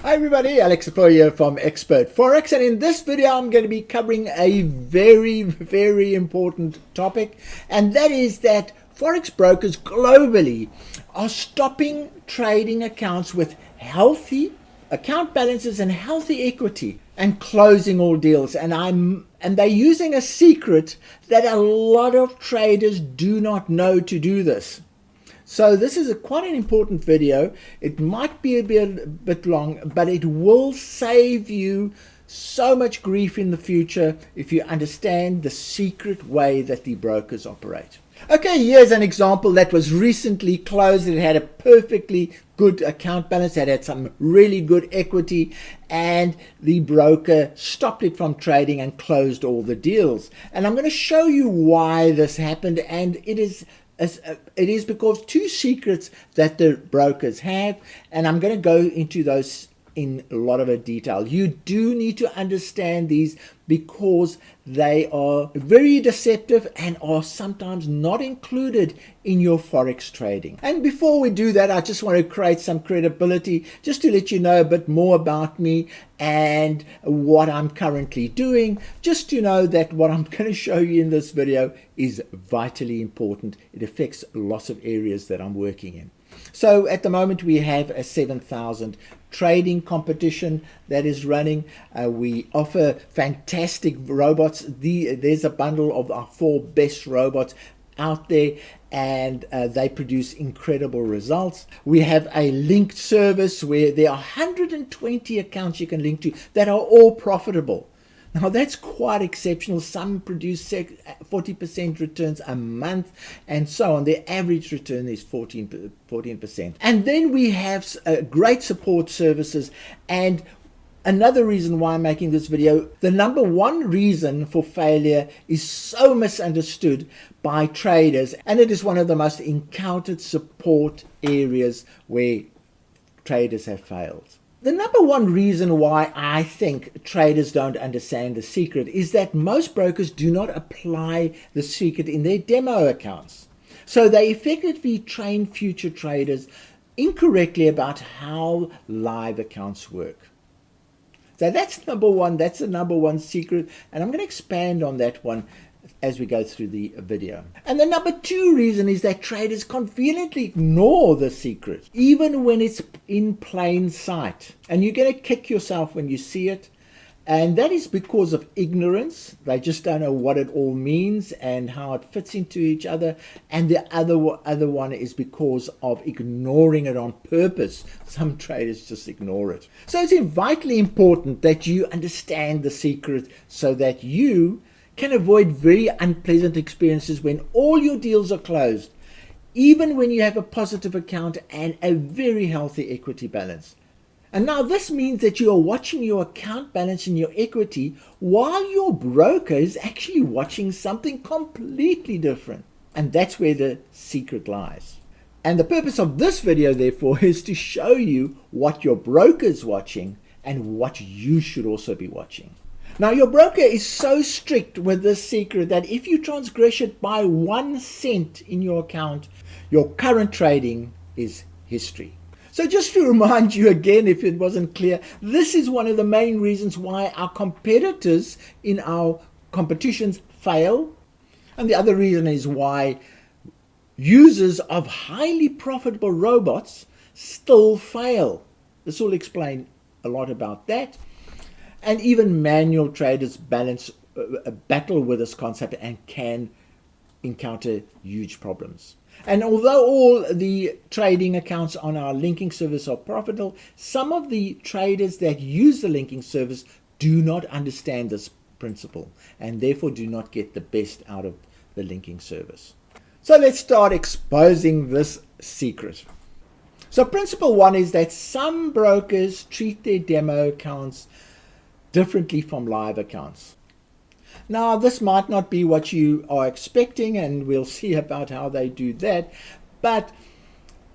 Hi everybody, Alex here from Expert Forex, and in this video I'm going to be covering a very important topic, and that is that Forex brokers globally are stopping trading accounts with healthy account balances and healthy equity and closing all deals, and they're using a secret that a lot of traders do not know to do this. So this is quite an important video. It might be a bit long, but it will save you so much grief in the future if you understand the secret way that the brokers operate. Okay, here's an example that was recently closed. It had a perfectly good account balance. It had some really good equity, and the broker stopped it from trading and closed all the deals. And I'm going to show you why this happened, and it is because two secrets that the brokers have, and I'm going to go into those in a lot of detail. You do need to understand these because they are very deceptive and are sometimes not included in your Forex trading. And before we do that, I just want to create some credibility just to let you know a bit more about me and what I'm currently doing, just to know that what I'm going to show you in this video is vitally important. It affects lots of areas that I'm working in. So at the moment we have a 7,000 trading competition that is running. We offer fantastic robots. There's a bundle of our 4 best robots out there, and they produce incredible results. We have a linked service where there are 120 accounts you can link to that are all profitable. Now that's quite exceptional. Some produce 40% returns a month and so on. The average return is 14%. And then we have great support services. And another reason why I'm making this video, the number one reason for failure is so misunderstood by traders, and it is one of the most encountered support areas where traders have failed. The number one reason why I think traders don't understand the secret is that most brokers do not apply the secret in their demo accounts. So they effectively train future traders incorrectly about how live accounts work. So that's number one. That's the number one secret, and I'm going to expand on that one as we go through the video. And the number two reason is that traders conveniently ignore the secret, even when it's in plain sight. And you're going to kick yourself when you see it. And that is because of ignorance. They just don't know what it all means and how it fits into each other. And the other one is because of ignoring it on purpose. Some traders just ignore it. So it's vitally important that you understand the secret so that you can avoid very unpleasant experiences when all your deals are closed, even when you have a positive account and a very healthy equity balance. And now this means that you are watching your account balance and your equity while your broker is actually watching something completely different. And that's where the secret lies. And the purpose of this video, therefore, is to show you what your broker is watching and what you should also be watching. Now, your broker is so strict with this secret that if you transgress it by 1 cent in your account, your current trading is history. So just to remind you again, if it wasn't clear, this is one of the main reasons why our competitors in our competitions fail. And the other reason is why users of highly profitable robots still fail. This will explain a lot about that. And even manual traders battle with this concept and can encounter huge problems. And although all the trading accounts on our linking service are profitable, some of the traders that use the linking service do not understand this principle and therefore do not get the best out of the linking service. So let's start exposing this secret. So principle one is that some brokers treat their demo accounts differently from live accounts. Now, this might not be what you are expecting, and we'll see about how they do that, but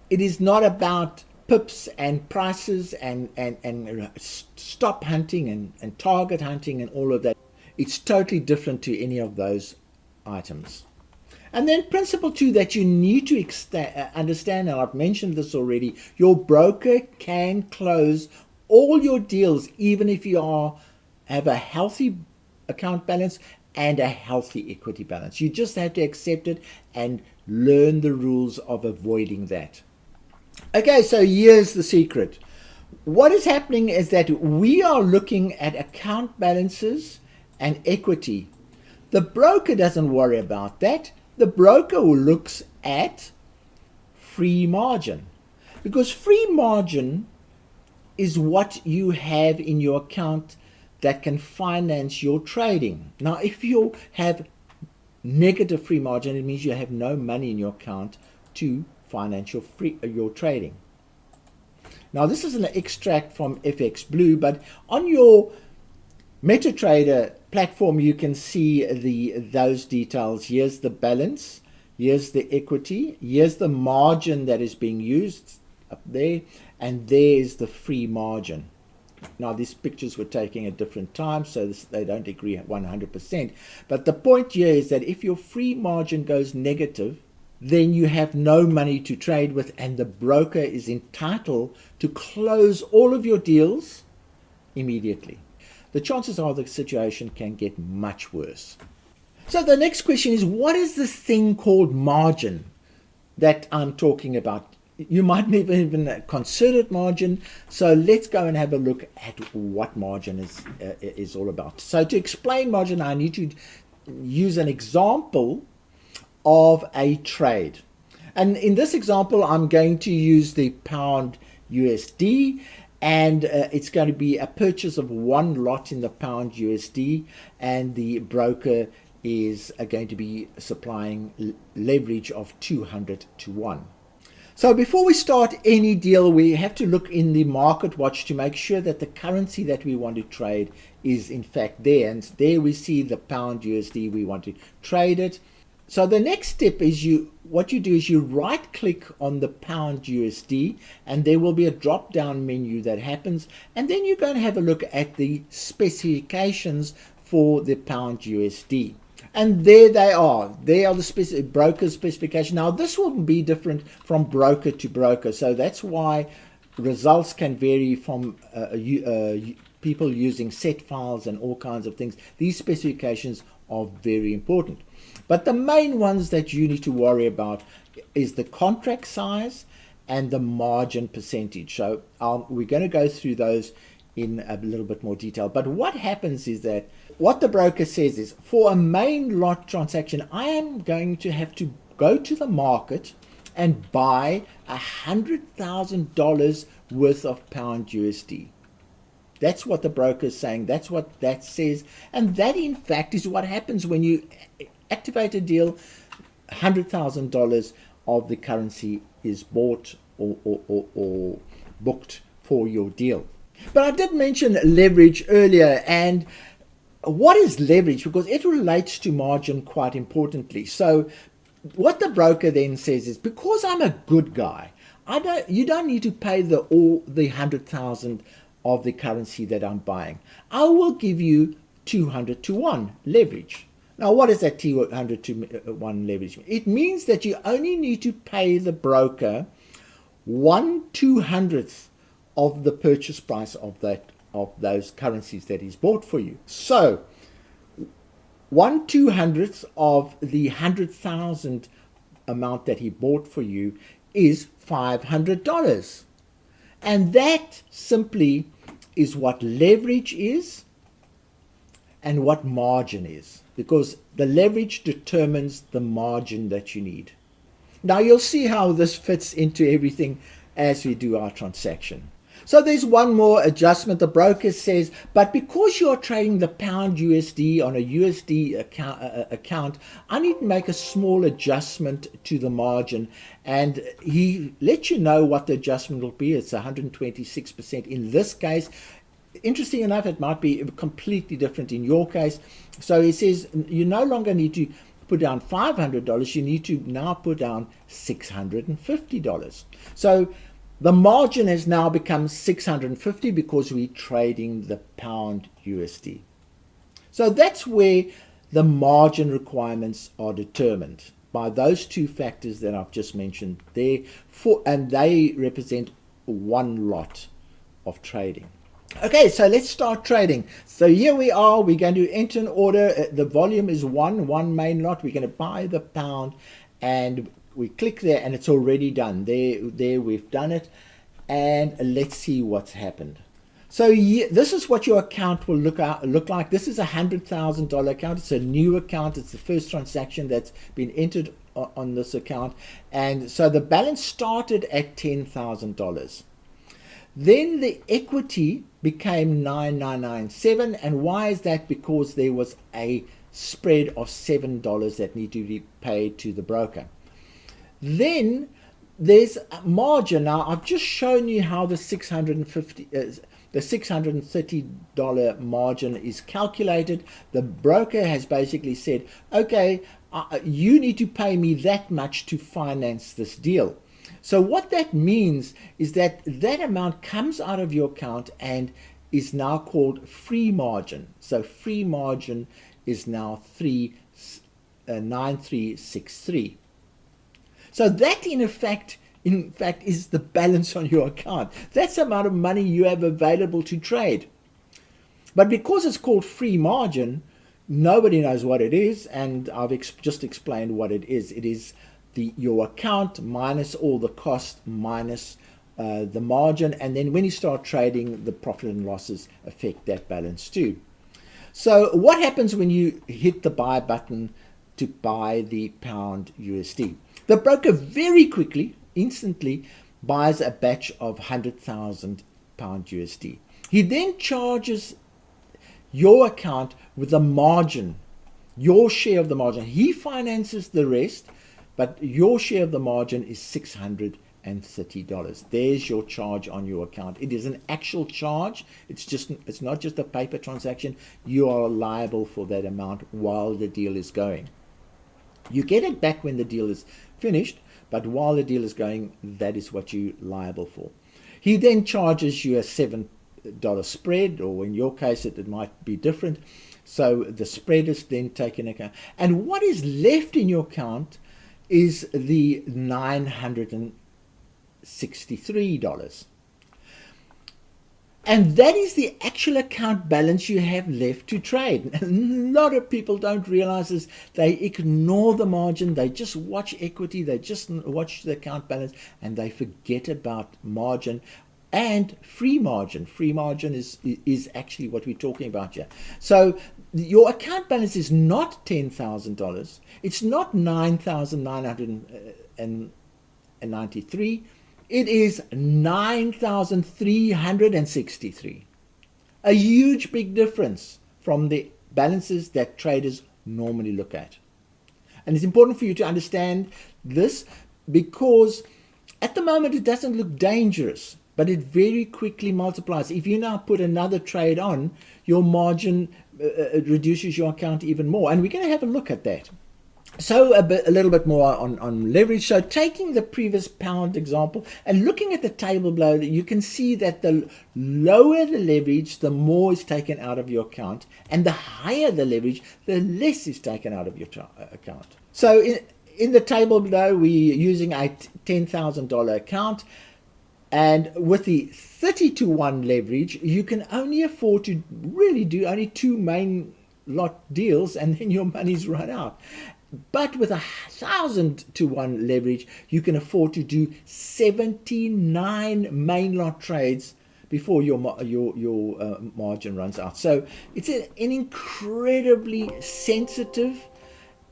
it is not about pips and prices and stop hunting and target hunting and all of that. It's totally different to any of those items. And then principle two that you need to understand, and I've mentioned this already, your broker can close all your deals, even if you have a healthy account balance and a healthy equity balance. You just have to accept it and learn the rules of avoiding that. Okay, so here's the secret. What is happening is that we are looking at account balances and equity. The broker doesn't worry about that. The broker looks at free margin, because free margin is what you have in your account that can finance your trading. Now, if you have negative free margin, it means you have no money in your account to finance your trading. Now, this is an extract from FX Blue, but on your MetaTrader platform, you can see those details. Here's the balance, here's the equity, here's the margin that is being used up there, and there's the free margin. Now, these pictures were taken at different times, so they don't agree 100%. But the point here is that if your free margin goes negative, then you have no money to trade with, and the broker is entitled to close all of your deals immediately. The chances are the situation can get much worse. So the next question is, what is this thing called margin that I'm talking about? You might never even consider margin, so let's go and have a look at what margin is all about. So to explain margin, I need to use an example of a trade. And in this example, I'm going to use the pound USD, and it's going to be a purchase of one lot in the pound USD, and the broker is going to be supplying leverage of 200 to 1. So before we start any deal, we have to look in the market watch to make sure that the currency that we want to trade is in fact there. And there we see the pound USD, we want to trade it. So the next step is what you do is you right click on the pound USD, and there will be a drop down menu that happens, and then you're going to have a look at the specifications for the pound USD. And there they are. They are the broker specification. Now, this will be different from broker to broker. So that's why results can vary from people using set files and all kinds of things. These specifications are very important. But the main ones that you need to worry about is the contract size and the margin percentage. So we're going to go through those in a little bit more detail. But what happens is that what the broker says is, for a main lot transaction, I am going to have to go to the market and buy $100,000 worth of pound USD. That's what the broker is saying. That's what that says. And that, in fact, is what happens when you activate a deal. $100,000 of the currency is bought or booked for your deal. But I did mention leverage earlier, and what is leverage? Because it relates to margin quite importantly. So what the broker then says is, because I'm a good guy, you don't need to pay all the 100,000 of the currency that I'm buying. I will give you 200 to 1 leverage. Now, what is that 200 to 1 leverage? It means that you only need to pay the broker 1/200th of the purchase price of those currencies that he's bought for you. So 1/200th of the 100,000 amount that he bought for you is $500. And that simply is what leverage is and what margin is, because the leverage determines the margin that you need. Now you'll see how this fits into everything as we do our transaction. So there's one more adjustment. The broker says, but because you're trading the pound USD on a USD account, I need to make a small adjustment to the margin. And he lets you know what the adjustment will be. It's 126% in this case. Interesting enough, it might be completely different in your case. So he says you no longer need to put down $500. You need to now put down $650. So the margin has now become 650 because we're trading the pound USD. So that's where the margin requirements are determined, by those two factors that I've just mentioned there, and they represent one lot of trading. Okay, so let's start trading. So here we are. We're going to enter an order. The volume is one main lot. We're going to buy the pound, and we click there, and it's already done. There we've done it, and let's see what's happened. So this is what your account will look like. This is a $100,000 account. It's a new account. It's the first transaction that's been entered on this account, and so the balance started at $10,000. Then the equity became 9,997, and why is that? Because there was a spread of $7 that need to be paid to the broker. Then there's a margin. Now I've just shown you how the $630 margin is calculated. The broker has basically said, okay, you need to pay me that much to finance this deal. So what that means is that that amount comes out of your account and is now called free margin. So free margin is now 9363. So that in fact is the balance on your account. That's the amount of money you have available to trade. But because it's called free margin, nobody knows what it is, and I've just explained what it is. It is your account minus all the cost minus the margin, and then when you start trading, the profit and losses affect that balance too. So what happens when you hit the buy button to buy the pound USD? The broker very quickly, instantly buys a batch of 100,000 pound USD. He then charges your account with a margin, your share of the margin. He finances the rest, but your share of the margin is $630. There's your charge on your account. It is an actual charge. It's not just a paper transaction. You are liable for that amount while the deal is going. You get it back when the deal is finished, but while the deal is going, that is what you're liable for. He then charges you a $7 spread, or in your case it might be different. So the spread is then taken account. And what is left in your account is the $963. And that is the actual account balance you have left to trade. A lot of people don't realize this. They ignore the margin. They just watch equity. They just watch the account balance, and they forget about margin and free margin. Free margin is actually what we're talking about here. So your account balance is not $10,000. It's not 9,993. It is 9,363. A huge big difference from the balances that traders normally look at. And it's important for you to understand this, because at the moment it doesn't look dangerous, but it very quickly multiplies. If you now put another trade on, your margin reduces your account even more. And we're going to have a look at that. So a little bit more on leverage. So taking the previous pound example and looking at the table below, you can see that the lower the leverage, the more is taken out of your account. And the higher the leverage, the less is taken out of your account. So in the table below, we're using a $10,000 account. And with the 30-to-1 leverage, you can only afford to really do only 2 main lot deals, and then your money's run out. But with 1,000-to-1 leverage, you can afford to do 79 main lot trades before your margin runs out. So it's an incredibly sensitive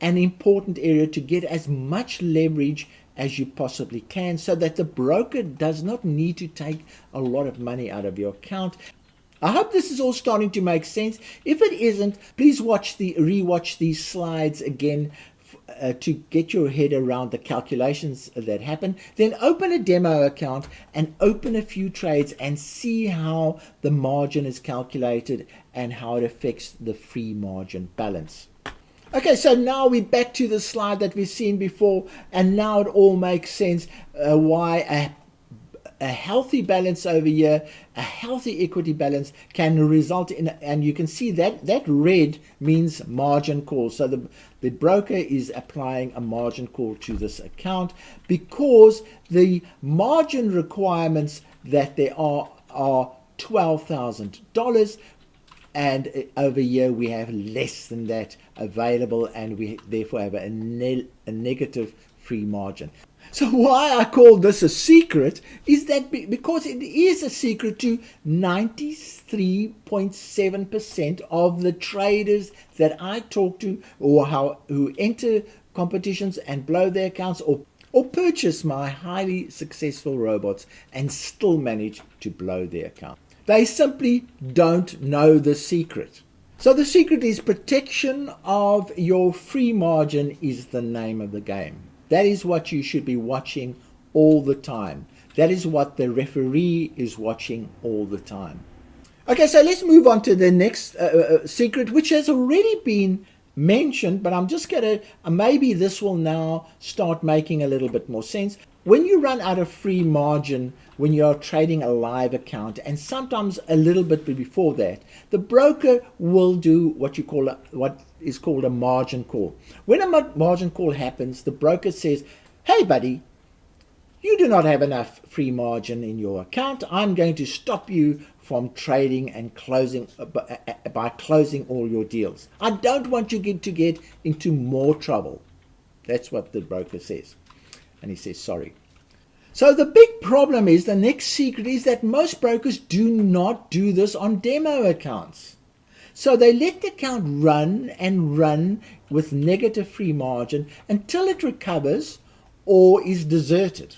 and important area to get as much leverage as you possibly can, so that the broker does not need to take a lot of money out of your account. I hope this is all starting to make sense. If it isn't, please rewatch these slides again to get your head around the calculations that happen. Then open a demo account and open a few trades and see how the margin is calculated and how it affects the free margin balance. Okay, so now we're back to the slide that we've seen before, and now it all makes sense why a healthy balance over here, a healthy equity balance can result in, and you can see that red means margin call. So the broker is applying a margin call to this account because the margin requirements that there are $12,000, and over here we have less than that available, and we therefore have a negative free margin. So why I call this a secret is that because it is a secret to 93.7% of the traders that I talk to, or who enter competitions and blow their accounts, or purchase my highly successful robots and still manage to blow their account. They simply don't know the secret. So the secret is protection of your free margin is the name of the game. That is what you should be watching all the time. That is what the referee is watching all the time. Okay, so let's move on to the next secret, which has already been mentioned, but I'm just going to, maybe this will now start making a little bit more sense. When you run out of free margin, when you're trading a live account, and sometimes a little bit before that, the broker will do what is called a margin call. When a margin call happens, the broker says, hey buddy, you do not have enough free margin in your account. I'm going to stop you from trading and closing by closing all your deals. I don't want you to get into more trouble. That's what the broker says. And he says, sorry. So the big problem is, the next secret is that most brokers do not do this on demo accounts. So they let the account run and run with negative free margin until it recovers or is deserted.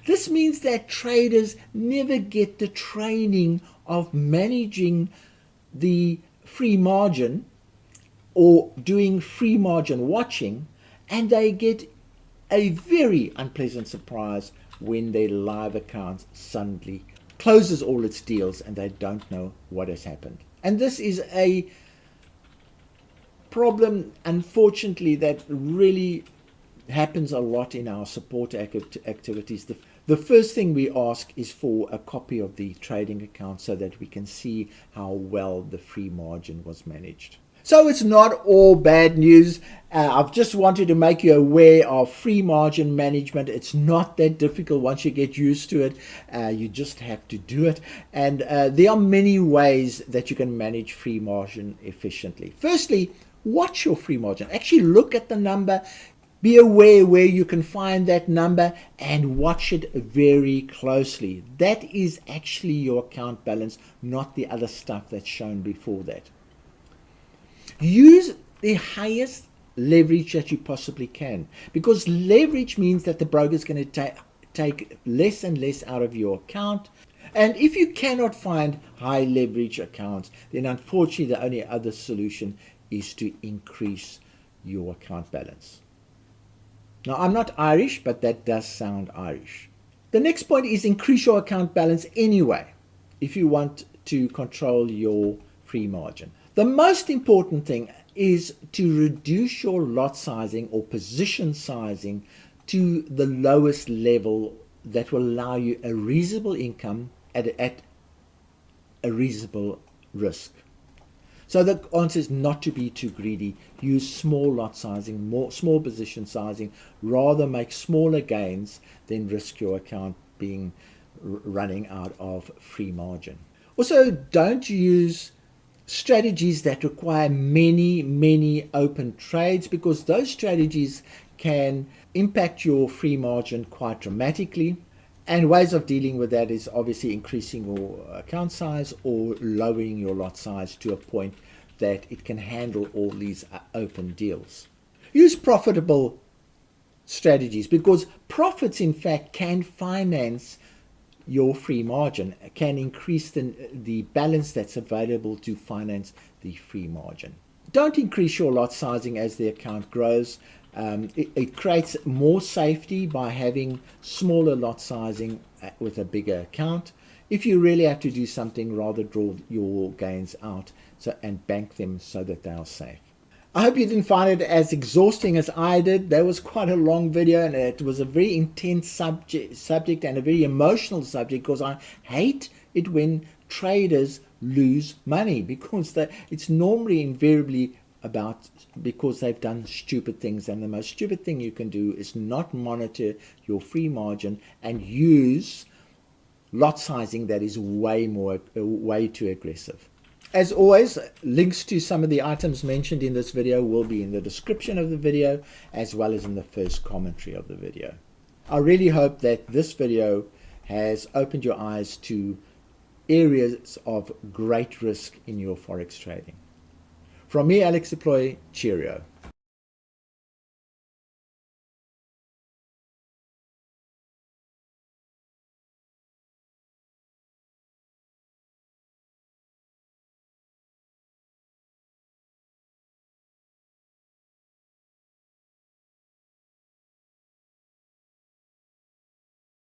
This means that traders never get the training of managing the free margin or doing free margin watching, and they get a very unpleasant surprise when their live account suddenly closes all its deals and they don't know what has happened. And this is a problem, unfortunately, that really happens a lot in our support activities. The first thing we ask is for a copy of the trading account so that we can see how well the free margin was managed. So it's not all bad news. I've just wanted to make you aware of free margin management. It's not that difficult once you get used to it. You just have to do it. And there are many ways that you can manage free margin efficiently. Firstly, watch your free margin. Actually look at the number. Be aware where you can find that number and watch it very closely. That is actually your account balance, not the other stuff that's shown before that. Use the highest leverage that you possibly can, because leverage means that the broker is going to take less and less out of your account. And if you cannot find high leverage accounts, then unfortunately the only other solution is to increase your account balance. Now, I'm not Irish, but that does sound Irish. The next point is increase your account balance anyway if you want to control your free margin. The most important thing is to reduce your lot sizing or position sizing to the lowest level that will allow you a reasonable income at a reasonable risk. So the answer is not to be too greedy. Use small lot sizing, small position sizing. Rather make smaller gains than risk your account being running out of free margin. Also, don't use strategies that require many open trades, because those strategies can impact your free margin quite dramatically. And ways of dealing with that is obviously increasing your account size or lowering your lot size to a point that it can handle all these open deals. Use profitable strategies, because profits in fact can finance your free margin, can increase the balance that's available to finance the free margin. Don't increase your lot sizing as the account grows. It creates more safety by having smaller lot sizing with a bigger account. If you really have to do something, rather draw your gains out and bank them so that they are safe. I hope you didn't find it as exhausting as I did. That was quite a long video, and it was a very intense subject and a very emotional subject, because I hate it when traders lose money, because it's normally invariably because they've done stupid things. And the most stupid thing you can do is not monitor your free margin and use lot sizing that is way too aggressive. As always, links to some of the items mentioned in this video will be in the description of the video as well as in the first commentary of the video. I really hope that this video has opened your eyes to areas of great risk in your Forex trading. From me, Alex Deploy, cheerio.